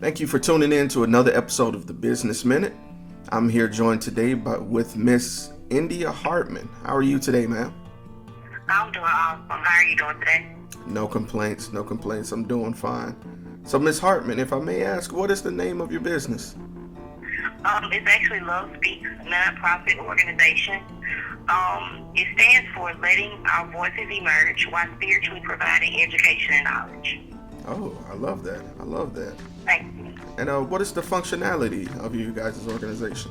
Thank you for tuning in to another episode of the Business Minute. I'm here joined today with Miss Andrews-Hartman. How are you today, ma'am? I'm doing awesome. How are you doing today? No complaints. I'm doing fine. So, Miss Hartman, if I may ask, what is the name of your business? It's actually Love Speaks, a nonprofit organization. It stands for Letting Our Voices Emerge while spiritually providing education and knowledge. Oh, I love that. Thank you. And what is the functionality of you guys' organization?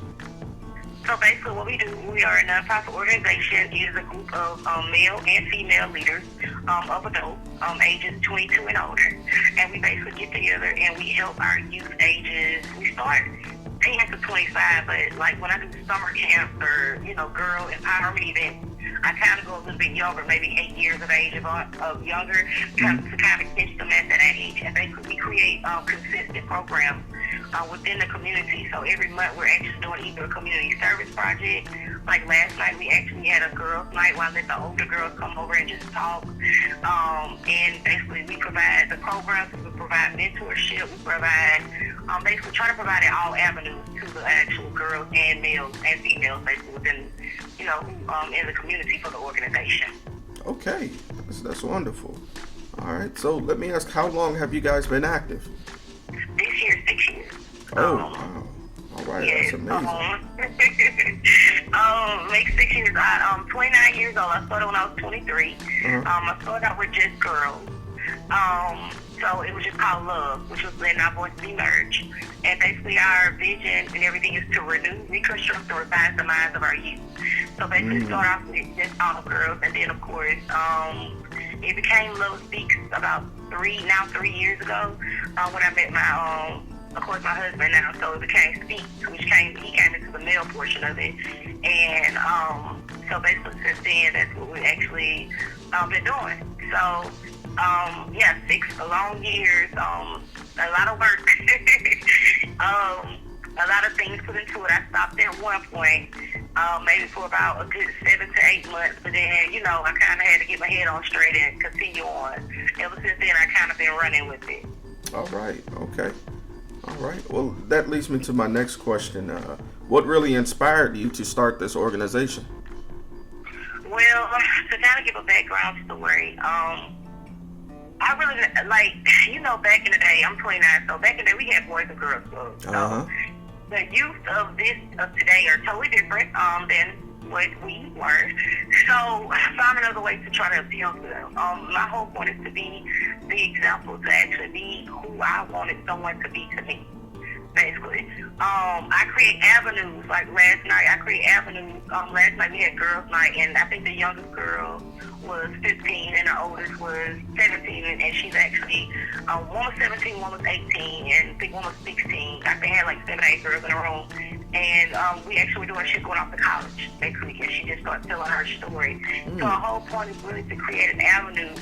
So basically what we do, we are a nonprofit organization. It is a group of male and female leaders of adults ages 22 and older. And we basically get together and we help our youth ages. We start 10 to 25, but like when I do summer camps or, girl empowerment events, I kind of go a little bit younger, maybe 8 years of age of younger, to kind of catch them at that age. And basically we create consistent programs within the community. So every month we're actually doing either a community service project. Like last night we actually had a girls' night where I let the older girls come over and just talk. And basically we provide the programs, we provide mentorship, we provide basically try to provide all avenues to the actual girls and males and females basically within, in the community for the organization. Okay, that's wonderful. All right, so let me ask, how long have you guys been active? This year, 6 years. Oh, wow. All right, yes, that's amazing. Make 6 years. I'm 29 years old. I started when I was 23. I started out with just girls. So it was just called Love, which was letting our voices emerge. And basically our vision and everything is to renew, reconstruct, and revise the minds of our youth. So basically start off with just all girls, and then of course, it became Love Speaks about 3 years ago, when I met my husband now. So it became Speaks, he came into the male portion of it. And so basically since then, that's what we actually been doing. So 6 long years, a lot of work, a lot of things put into it. I stopped at one point, maybe for about a good 7 to 8 months, but then, I kind of had to get my head on straight and continue on. Ever since then, I kind of been running with it. All right, okay. All right, well, that leads me to my next question. What really inspired you to start this organization? Well, to kind of give a background story, I really, back in the day, I'm 29, so back in the day, we had Boys and Girls Clubs. So the youth of today are totally different than what we were. So I found another way to try to appeal to them. My whole point is to be the example, to actually be who I wanted someone to be to me, basically. I create avenues, like last night, last night we had girls' night, and I think the youngest girl was 15 and the oldest was 17, and she's actually, one was 17, one was 18, and I think one was 16. I think I had like 7 or 8 girls in the room, and we actually were doing, she's going off to college, basically, and she just started telling her story. So our whole point is really to create an avenue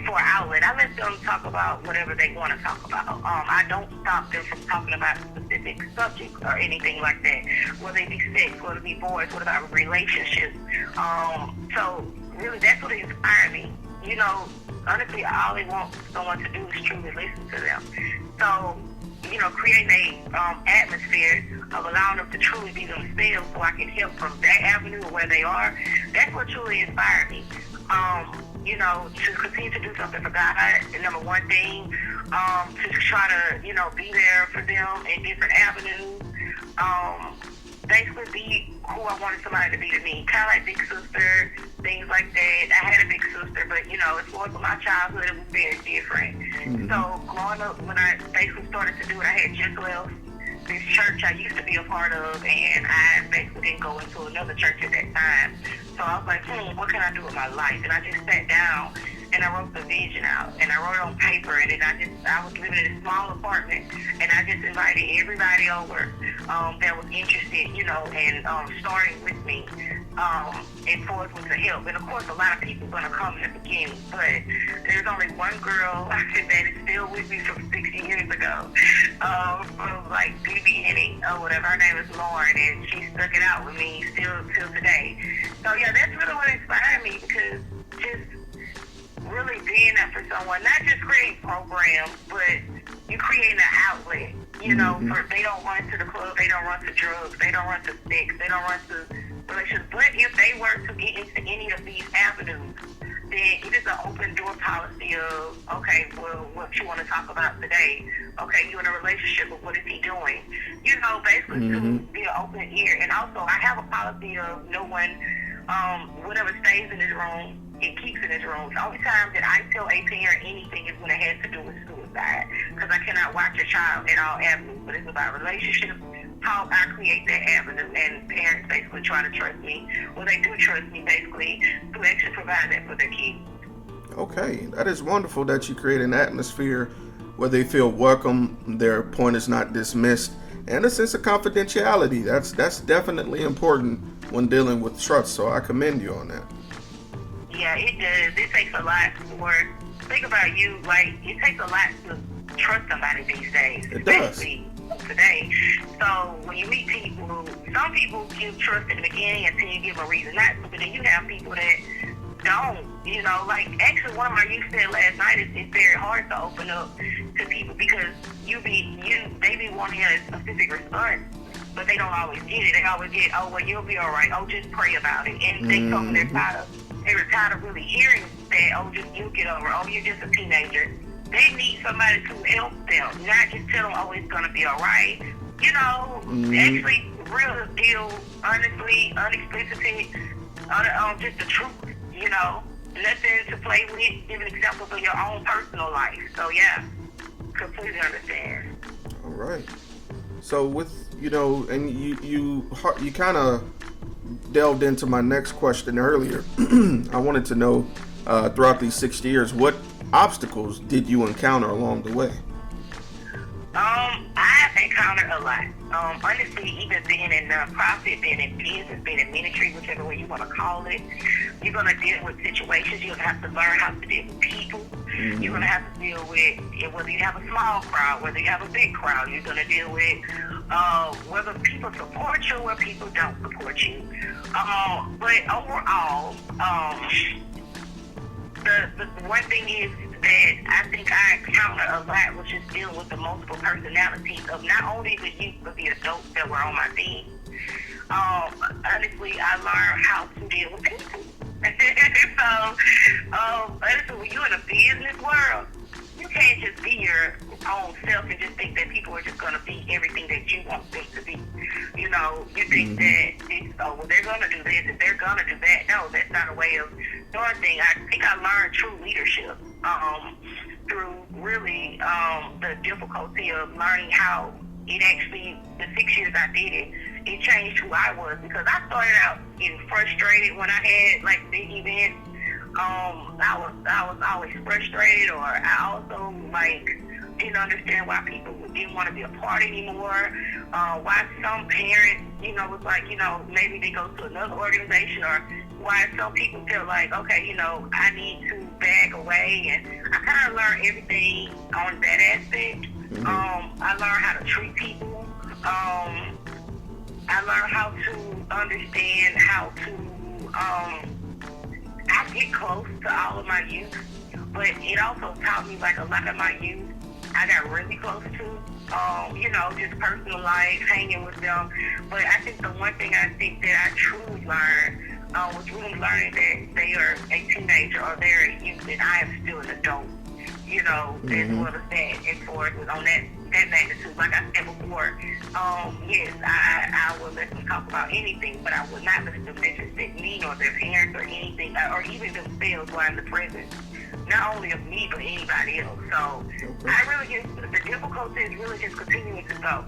for an outlet. I let them talk about whatever they want to talk about. I don't stop them from talking about specific subjects or anything like that, whether it be sex, whether it be boys, what about relationships. So really that's what inspired me. Honestly, all they want someone to do is truly listen to them. So, creating a atmosphere of allowing them to truly be themselves so I can help from that avenue of where they are, that's what truly inspired me. To continue to do something for God, the number one thing, to try to, be there for them in different avenues, basically be who I wanted somebody to be to me, kind of like big sister, things like that. I had a big sister, but, as far as my childhood, it was very different. So growing up, when I basically started to do it, I had just left this church I used to be a part of, and I basically didn't go into another church at that time. So I was like, what can I do with my life? And I just sat down and I wrote the vision out, and I wrote it on paper, and then I was living in a small apartment, and I just invited everybody over that was interested, in starting with me, and forth with the help. And of course, a lot of people are gonna come in the beginning, but there's only one girl that is still with me from 6 years ago, from like the beginning or whatever. Her name is Lauren, and she stuck it out with me still till today. So yeah, that's really what inspired me, because just really being that for someone, not just creating programs, but you creating an outlet You know, they don't run to the club, they don't run to drugs, they don't run to sex, they don't run to relationships. But if they were to get into any of these avenues, then it is an open door policy of, okay, well, what you want to talk about today? Okay, you're in a relationship, but what is he doing? You know, basically to be an open ear. And also, I have a policy of no one, whatever stays in his room, it keeps in his room. The only time that I tell a parent anything is when it has to do with suicide, because I cannot watch a child in all avenues, but it's about relationships, how I create that avenue, and parents basically try to trust me. Well, they do trust me basically to actually provide that for their kids. Okay, that is wonderful that you create an atmosphere where they feel welcome, their point is not dismissed, and a sense of confidentiality. That's definitely important when dealing with trust, so I commend you on that. Yeah, it does. It takes a lot think about you, like, it takes a lot to trust somebody these days. It does. Especially today. So when you meet people, some people give trust in the beginning until you give a reason not to, but then you have people that don't, you know, like, actually one of my youth said last night, it's very hard to open up to people because they be wanting a specific response, but they don't always get it. They always get, oh, well, you'll be all right. Oh, just pray about it. And they told me they were tired of really hearing that, oh, you'll get over it. Oh, you're just a teenager. They need somebody to help them, not just tell them, oh, it's going to be all right. You know, actually real deal, honestly, unexplicit, just the truth, you know. Nothing to play with, give examples of your own personal life. So, yeah, completely understand. All right. So with, you know, and you kind of delved into my next question earlier. I wanted to know, throughout these 6 years, what obstacles did you encounter along the way? I've encountered a lot. Honestly, even being in nonprofit, being in business, being in ministry, whichever way you want to call it, you're going to deal with situations. You're going to have to learn how to deal with people. You're going to have to deal with, whether you have a small crowd, whether you have a big crowd, you're going to deal with whether people support you or people don't support you. But overall, the one thing is that I think I encounter a lot, which is dealing with the multiple personalities of not only the youth but the adults that were on my team. Honestly, I learned how to deal with people. So, honestly, when you're in a business world, you can't just be your own self and just think that people are just going to be everything that you want them to be. You know, you think that, well, they're going to do this and they're going to do that. No, that's not a way of doing things. I think I learned true leadership through really the difficulty of learning how it actually, the 6 years I did it, it changed who I was, because I started out getting frustrated when I had like big events. I was always frustrated, or I also didn't understand why people didn't want to be a part anymore. Why some parents, was like, maybe they go to another organization, or why some people feel like, okay, I need to back away. And I kind of learned everything on that aspect. I learned how to treat people. I learned how to understand how to, I get close to all of my youth, but it also taught me, like, a lot of my youth I got really close to, just personal life, hanging with them. But I think the one thing I think that I truly learned was really learning that they are a teenager or they're a youth and I am still an adult, as well as that, as far as on that magnitude. Like I said before, yes, I will let them talk about anything, but I will not let them disrespect me or their parents or anything, or even themselves while in the presence, not only of me, but anybody else. So I really just, the difficulty is really just continuing to go.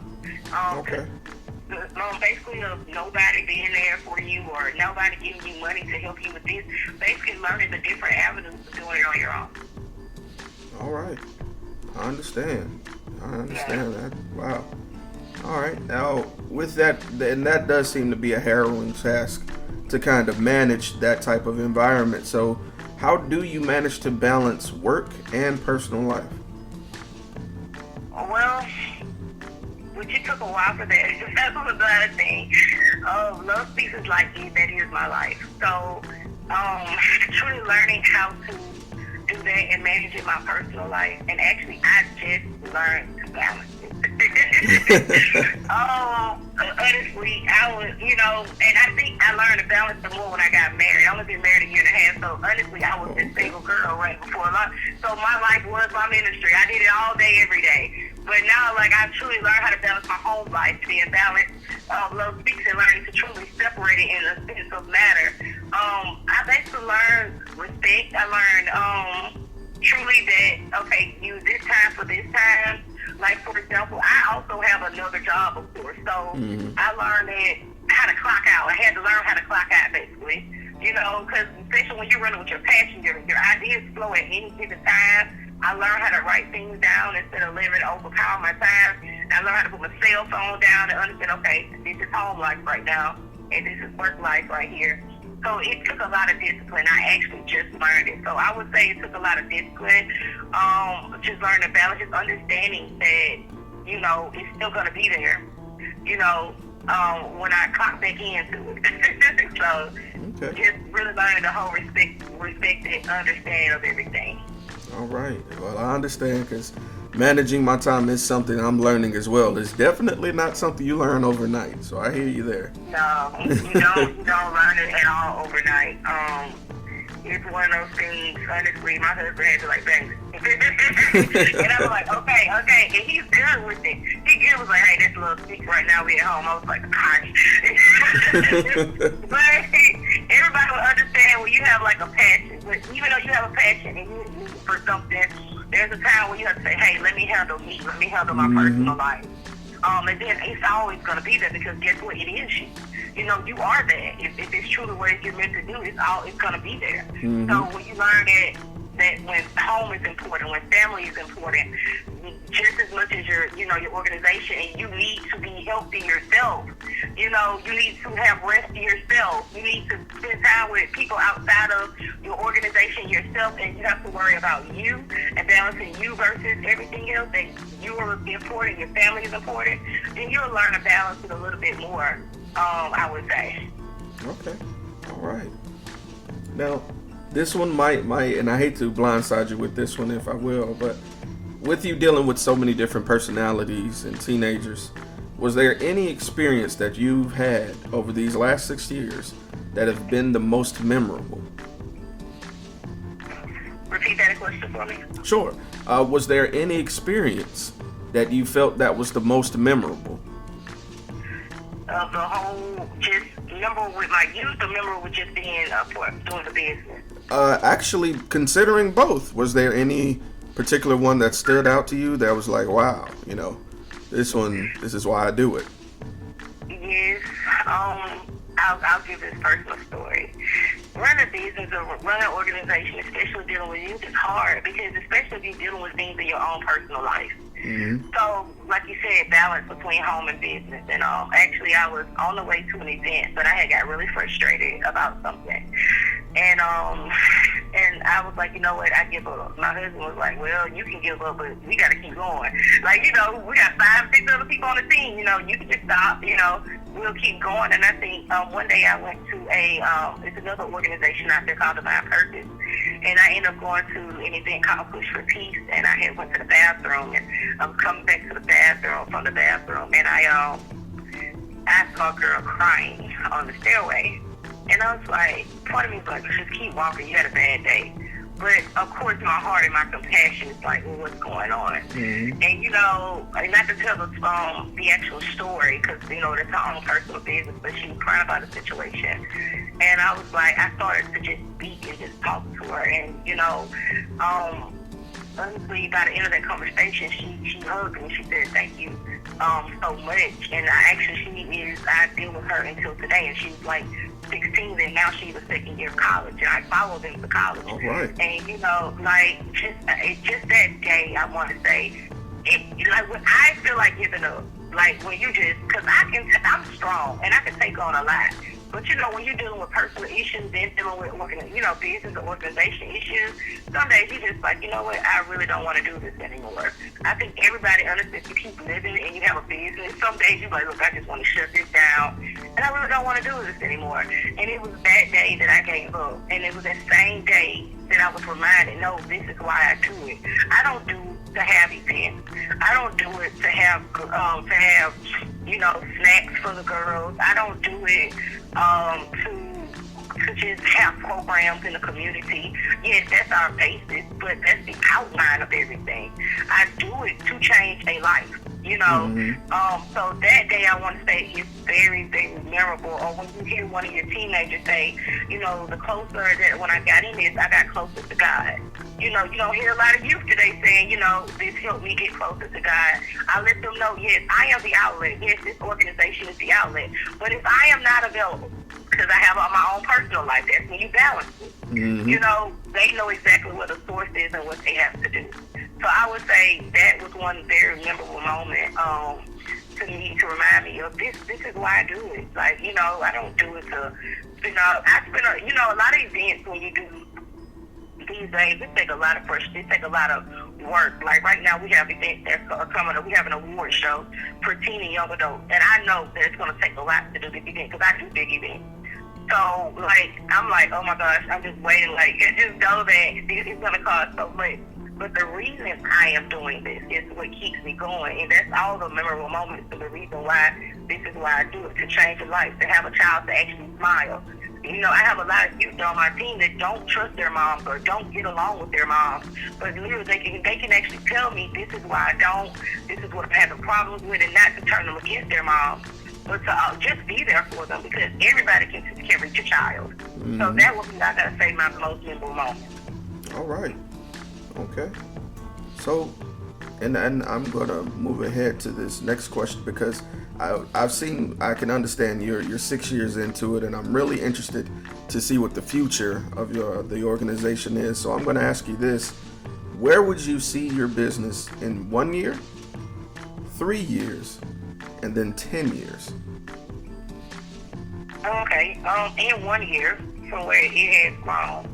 Basically of nobody being there for you or nobody giving you money to help you with this, basically learning the different avenues of doing it on your own. All right. I understand that. Wow. All right. Now, with that, and that does seem to be a harrowing task to kind of manage that type of environment. So, how do you manage to balance work and personal life? Well, it took a while for that. That was another thing. Love pieces like it, that is my life. So, truly learning how to do that and managing my personal life. And actually, I just learned to balance it. Honestly, I was, and I think I learned to balance it more when I got married. I only been married a year and a half, so honestly, I was this single girl right before a lot. So my life was my ministry. I did it all day, every day. But now, like, I truly learned how to balance my home life, to be in balance. Love speaks and learning to truly separate it in a sense of matter. I basically learned respect. I learned truly that, okay, use this time for this time. Like, for example, I also have another job, of course. So I learned how to clock out. I had to learn how to clock out, basically. Because especially when you're running with your passion, your ideas flow at any given time. I learned how to write things down instead of letting it overpower my time. I learned how to put my cell phone down and understand, okay, this is home life right now, and this is work life right here. So it took a lot of discipline. I actually just learned it. So I would say it took a lot of discipline. Just learning to balance, just understanding that, it's still going to be there, when I clock back into it. So just really learning the whole respect and understanding of everything. All right. Well, I understand because managing my time is something I'm learning as well. It's definitely not something you learn overnight. So I hear you there. No, you don't learn it at all overnight. It's one of those things, honestly, my husband had to like bang it. And I was like, okay. And he's good with it. He was like, hey, that's a little sick right now, we at home. I was like, gosh. But everybody will understand when you have like a passion. But even though you have a passion and you need for something, there's a time when you have to say, hey, let me handle me. Let me handle my personal life. And then it's always going to be there because guess what? It is you. You are that. If it's truly what you're meant to do, it's going to be there. So when you learn that when home is important, when family is important, just as much as your organization, and you need to be healthy yourself. You need to have rest yourself. You need to spend time with people outside of your organization yourself, and you have to worry about you and balancing you versus everything else. That you are important, your family is important. Then you'll learn to balance it a little bit more. I would say. Okay. All right. Now, this one might, and I hate to blindside you with this one if I will, but with you dealing with so many different personalities and teenagers, was there any experience that you've had over these last 6 years that have been the most memorable? Repeat that question for me. Sure. Was there any experience that you felt that was the most memorable? Of the whole, just memorable with my youth, or memorable with just being doing the business? Actually, considering both, was there any particular one that stood out to you that was like, wow, this is why I do it? Yes. I'll give this personal story. Running a business or running an organization, especially dealing with youth, is hard because especially if you're dealing with things in your own personal life. So, like you said, balance between home and business. And actually, I was on the way to an event, but I had got really frustrated about something. And I was like, you know what, I give up. My husband was like, well, you can give up, but we got to keep going. Like, we got 5, 6 other people on the team. You can just stop, we'll keep going. And I think one day I went to it's another organization out there called Divine Purpose. And I ended up going to an event called Push for Peace. And I had went to the bathroom, and I'm coming back to the bathroom from the bathroom. And I saw a girl crying on the stairway. And I was like, part of me was like, just keep walking, you had a bad day. But of course, my heart and my compassion is like, well, what's going on? And not to tell the actual story, because that's her own personal business, but she was crying about the situation. And I was like, I started to just speak and just talk to her, and honestly, by the end of that conversation, she hugged me. She said, thank you so much. And I deal with her until today, and she's like 16, and now she's a second year of college, and I followed them to college. All right. And just that day, I want to say, when I feel like giving up, like when you because I'm strong and I can take on a lot. But when you're dealing with personal issues and dealing with business or organization issues, some days you just like, I really don't want to do this anymore. I think everybody understands you keep living and you have a business. Some days you're like, look, I just want to shut this down, and I really don't want to do this anymore. And it was that day that I gave up, and it was that same day that I was reminded, no, this is why I do it. I don't do to have events. I don't do it to have snacks for the girls. I don't do it to just have programs in the community. Yes, that's our basis, but that's the outline of everything. I do it to change a life. So that day I want to say is very, very memorable. Or when you hear one of your teenagers say, the closer that when I got in this, I got closer to God. You don't hear a lot of youth today saying, this helped me get closer to God. I let them know, yes, I am the outlet. Yes, this organization is the outlet. But if I am not available, because I have my own personal life, that's when you balance it. Mm-hmm. They know exactly what the source is and what they have to do. So I would say that was one very memorable moment to me, to remind me of this is why I do it. Like, I don't do it to, I spend a lot of events when you do these days, it take a lot of pressure, it take a lot of work. Like right now we have events that are coming up. We have an award show for teen and young adults. And I know that it's going to take a lot to do this event because I do big events. So, I'm like, oh my gosh, I'm just waiting. I just know that this is going to cost so much. But the reason I am doing this is what keeps me going. And that's all the memorable moments and the reason why this is why I do it, to change a life, to have a child to actually smile. I have a lot of youth on my team that don't trust their moms or don't get along with their moms. But literally, they can actually tell me, this is why I don't, this is what I'm having problems with, and not to turn them against their moms, but to just be there for them, because everybody can reach a child. Mm-hmm. So that would be, I gotta say, my most memorable moment. All right. Okay. So, and I'm gonna move ahead to this next question because I can understand you're 6 years into it, and I'm really interested to see what the future of the organization is. So I'm gonna ask you this: where would you see your business in 1 year, 3 years, and then 10 years? Okay. In 1 year, from where it has grown,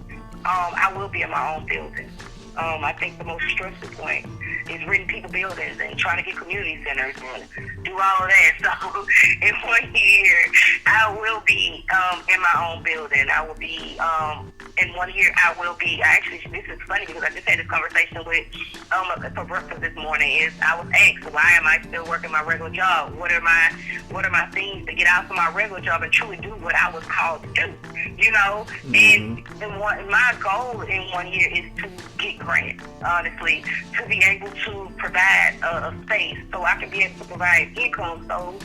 I will be in my own building. I think the most stressful point is renting people buildings and trying to get community centers and do all of that. So in 1 year, I will be in my own building. I will be, in 1 year, actually, this is funny because I just had this conversation with, for breakfast this morning, is I was asked, why am I still working my regular job? What are my things to get out from my regular job and truly do what I was called to do? Mm-hmm. And my goal in 1 year is to get grants, honestly, to be able to provide a space so I can be able to provide income, so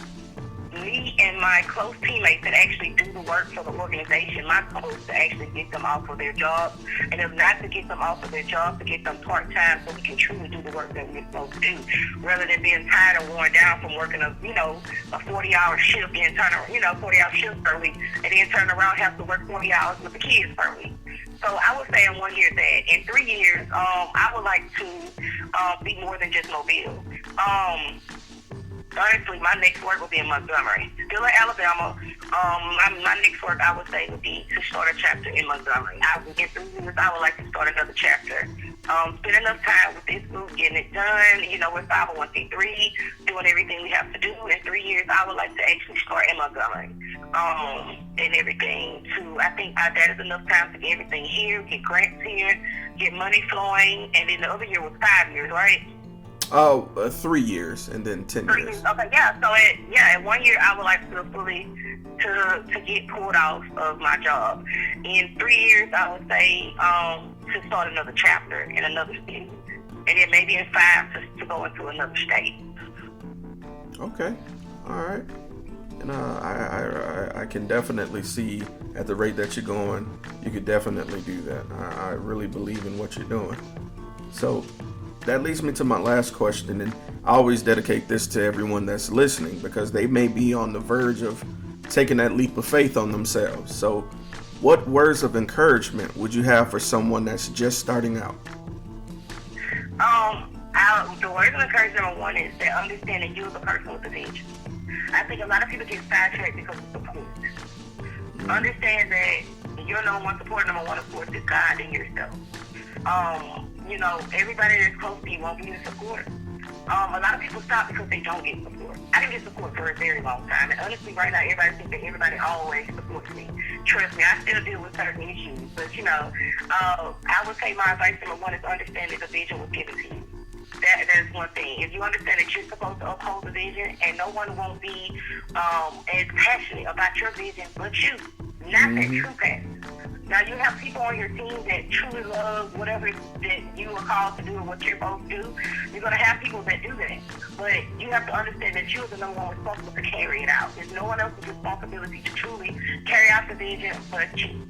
me and my close teammates that actually do the work for the organization, my goal is to actually get them off of their jobs, and if not to get them off of their jobs, to get them part-time so we can truly do the work that we're supposed to do, rather than being tired and worn down from working a 40-hour shift and 40-hour shift per week, and then turn around and have to work 40 hours with the kids per week. So I would say in 1 year that. In 3 years, I would like to be more than just Mobile. Honestly, my next work will be in Montgomery. Still in Alabama. My next work, I would say, would be to start a chapter in Montgomery. In 3 years, I would like to start another chapter. Spend enough time with this group, getting it done, with 501c3, doing everything we have to do. In 3 years, I would like to actually start in Montgomery. And everything, too. I think that is enough time to get everything here, get grants here, get money flowing, and then the other year was 5 years, right? 3 years and then 10 years. Okay, yeah. So in 1 year I would like to fully to get pulled off of my job. In 3 years I would say to start another chapter in another city, and then maybe in 5 to go into another state. Okay, all right. And I can definitely see at the rate that you're going, you could definitely do that. I really believe in what you're doing. So that leads me to my last question, and I always dedicate this to everyone that's listening because they may be on the verge of taking that leap of faith on themselves. So what words of encouragement would you have for someone that's just starting out? The words of encouragement, number one, is that understanding you as a person with a vision. I think a lot of people get sidetracked because of support. Mm-hmm. Understand that your number one support of course, is God and yourself. Everybody that's close to you won't be your support. A lot of people stop because they don't get support. I didn't get support for a very long time, and honestly, right now, everybody thinks that everybody always supports me. Trust me, I still deal with certain issues, but I would say my advice number one is understanding the vision was given to you. That's one thing. If you understand that you're supposed to uphold the vision, and no one won't be as passionate about your vision but you, not that true passion. Now, you have people on your team that truly love whatever that you are called to do or what you're supposed to do. You're going to have people that do that. But you have to understand that you're the number one responsible to carry it out. There's no one else's responsibility to truly carry out the vision but you.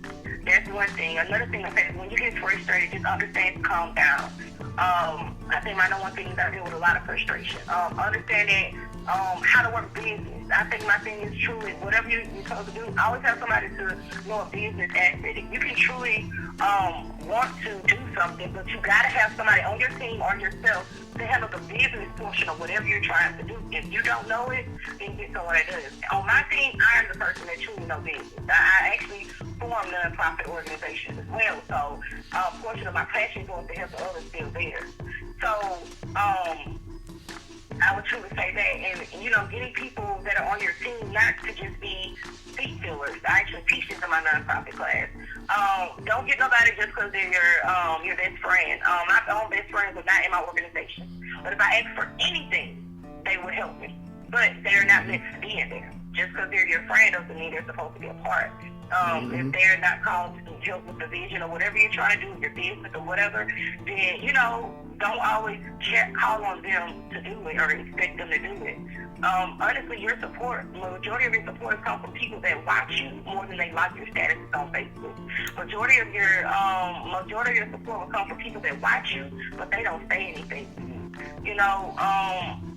That's one thing. Another thing is when you get frustrated, just understand to calm down. I think my number one thing is I deal with a lot of frustration. Understanding how to work business. I think my thing is truly, whatever you're supposed to do, always have somebody to know a business aspect. You can truly want to do something, but you got to have somebody on your team or yourself to handle the business portion of whatever you're trying to do. If you don't know it, then get someone that does. On my team, I'm the person that truly knows business. I actually form non-profit organizations as well, so a portion of my passion going to help the others still there. So, I would truly say that, and getting people that are on your team not to just be seat fillers. I actually teach this in my nonprofit class. Don't get nobody just because they're your best friend. My own best friends are not in my organization, but if I ask for anything, they would help me. But they're not meant to be in there. Just because they're your friend doesn't mean they're supposed to be a part. If they're not called to help with the vision or whatever you're trying to do with your business or whatever, then, don't always call on them to do it or expect them to do it. Honestly, your support, the majority of your support comes from people that watch you more than they like your statuses on Facebook. Majority of your support will come from people that watch you, but they don't say anything to you.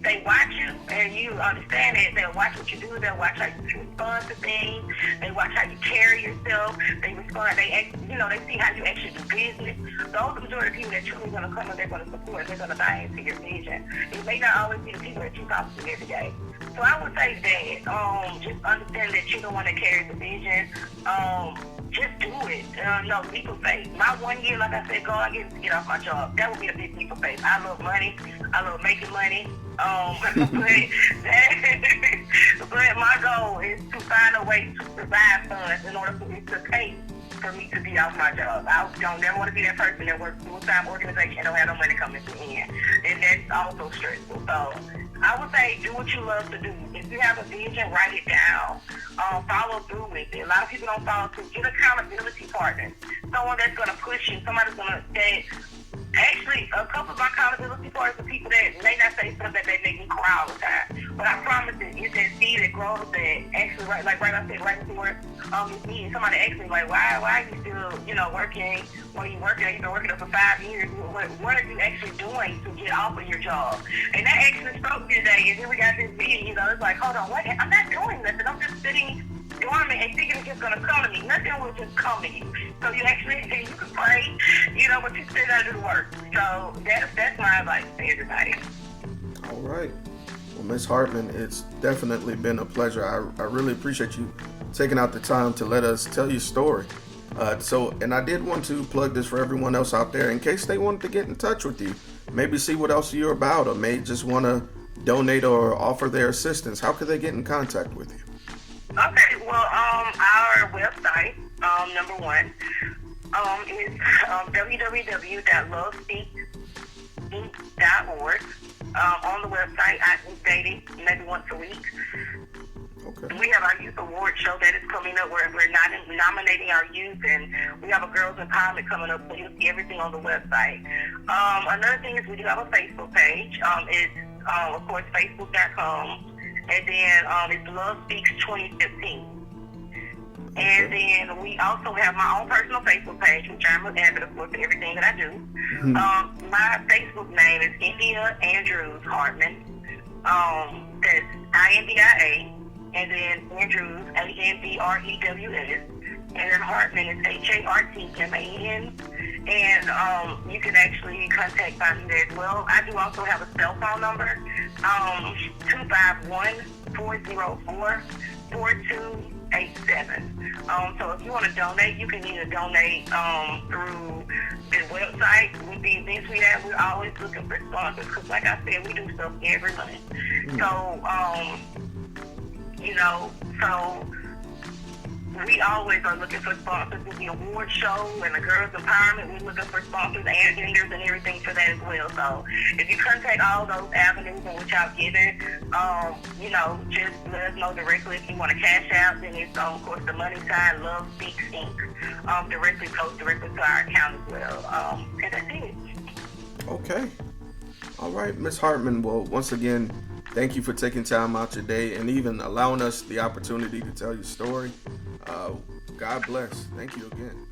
They watch you, and you understand it. They'll watch what you do. They'll watch how you respond to things. They watch how you carry yourself. They respond. They see how you actually do business. Those are the majority of people that truly going to come and they're going to support. They're going to buy into your vision. It may not always be the people that you talk to every day. So I would say that just understand that you're the one that carries the vision. Just do it. No, leap of faith. My 1 year, like I said, I get off my job. That would be a big leap of faith. I love money. I love making money. But my goal is to find a way to provide funds in order for it to pay for me to be off my job. I don't never want to be that person that works full-time organization and don't have no money coming to the end. And that's also stressful. So I would say do what you love to do. If you have a vision, write it down. Follow through with it. A lot of people don't follow through. Get accountability partners. Someone that's going to push you. Somebody's going to actually, a couple of my accountability partners are people that may not say stuff that they make me cry all the time. But I promise it's that seed that grows that actually, right before it's me. Somebody asked me, like, why are you still, working? When you working, you've been working up for 5 years. What are you actually doing to get off of your job? And that actually spoke me today. And then we got this meeting, it's like, hold on, what? I'm not doing nothing. I'm just sitting dormant and thinking it's just going to come to me. Nothing will just come to you. So you actually, you can pray, but you still got to do the work. So that's my advice to everybody. All right. Well, Ms. Hartman, it's definitely been a pleasure. I really appreciate you taking out the time to let us tell your story. And I did want to plug this for everyone else out there in case they wanted to get in touch with you, maybe see what else you're about, or may just want to donate or offer their assistance. How could they get in contact with you? Okay, well, our website, number one, is www.lovespeaks.org. On the website, I update it maybe once a week. Okay. We have our youth award show that is coming up where we're nominating our youth, and we have a girls empowerment coming up, so you'll see everything on the website. Another thing is we do have a Facebook page. It's, of course, facebook.com, and then it's Love Speaks 2015. And then we also have my own personal Facebook page, which I'm an advocate for everything that I do. Mm-hmm. My Facebook name is India Andrews-Hartman. That's INDIA, and then Andrews, ANDREWS, and then Hartman is HARTMAN. And you can actually contact me there as well. I do also have a cell phone number, 251-404-4287. So if you want to donate, you can either donate through the website. With the events we have, we're always looking for sponsors because, like I said, we do stuff every month. Mm-hmm. So, so we always are looking for sponsors with the award show and the girls empowerment. We're looking for sponsors and vendors and everything for that as well. So if you contact all those avenues in which I've given, just let us know directly if you want to cash out. Then it's of course the money sign Love Speaks Inc. Directly post directly to our account as well. And that's it. Okay. All right, Ms. Hartman. Well, once again, thank you for taking time out your day and even allowing us the opportunity to tell your story. God bless. Thank you again.